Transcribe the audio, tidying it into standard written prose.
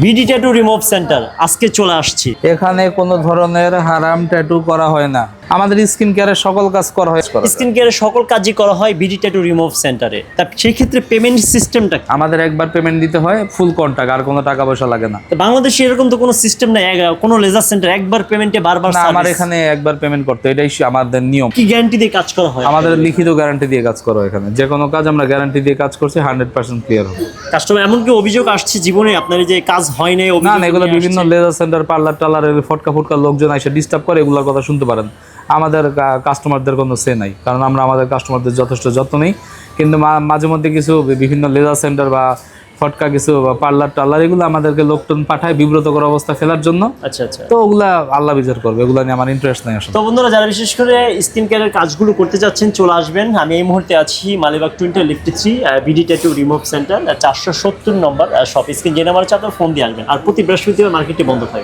BD tattoo remove centre আজকে চলে আসছি। এখানে কোনো ধরনের হারাম ট্যাটু করা হয় না। আমাদের স্কিন কেয়ারের সকল কাজ করা হয়। স্কিন কেয়ারের সকল কাজই করা হয় বিডি ট্যাটু রিমুভ সেন্টারে। তা সেই ক্ষেত্রে পেমেন্ট সিস্টেমটা কি? আমাদের একবার পেমেন্ট দিতে হয়, ফুল কন্টাক্ট, আর কোনো টাকা পয়সা লাগে না। তো বাংলাদেশে এরকম তো কোনো সিস্টেম নাই, কোনো লেজার সেন্টার একবার পেমেন্টে বারবার না, আমার সার্ভিস। এখানে একবার পেমেন্ট করতে, এটাই আমাদের নিয়ম। কি গ্যারান্টি দিয়ে কাজ করা হয়? আমাদের লিখিত গ্যারান্টি দিয়ে কাজ করো। এখানে যে কোনো কাজ আমরা গ্যারান্টি দিয়ে কাজ করছি, 100% ক্লিয়ার হবে। কাস্টমার এমনকি অভিযোগ আসছে জীবনে আপনার এই যে কাজ হয় নাই না অভিযোগ না, এগুলো নিয়ে বিভিন্ন আসছে। লেজার সেন্টার, পার্লার টালার, ফটকা ফুটকা লোকজন এসে ডিস্টার্ব করে, এগুলোর কথা শুনতে পারেন। আমাদের কাস্টমারদের কোনো সে নাই, কারণ আমরা আমাদের কাস্টমারদের যথেষ্ট যত্ন নিই। কিন্তু মাঝে মধ্যে কিছু বিভিন্ন লেজার সেন্টার বা ফটকা কিছু বা পার্লার টালার, এগুলো আমাদেরকে লোকজন পাঠায় বিব্রতকর অবস্থা ফেলার জন্য। আচ্ছা আচ্ছা। তো ওগুলা আল্লাহ বিচার করবে, এগুলো নিয়ে আমার ইন্টারেস্ট নাই আসলে। তো বন্ধুরা, যারা বিশেষ করে স্কিন কেয়ারের কাজগুলো করতে যাচ্ছেন চলে আসবেন। আমি এই মুহূর্তে আছি Malibagh 20 lift 3 BD tattoo remove centre 470 নম্বর শপ। স্ক্রিন যে নাম্বার আছে আপনার ফোন দিয়ে আসবেন। আর প্রতি বৃহস্পতিবার মার্কেটটি বন্ধ থাকে।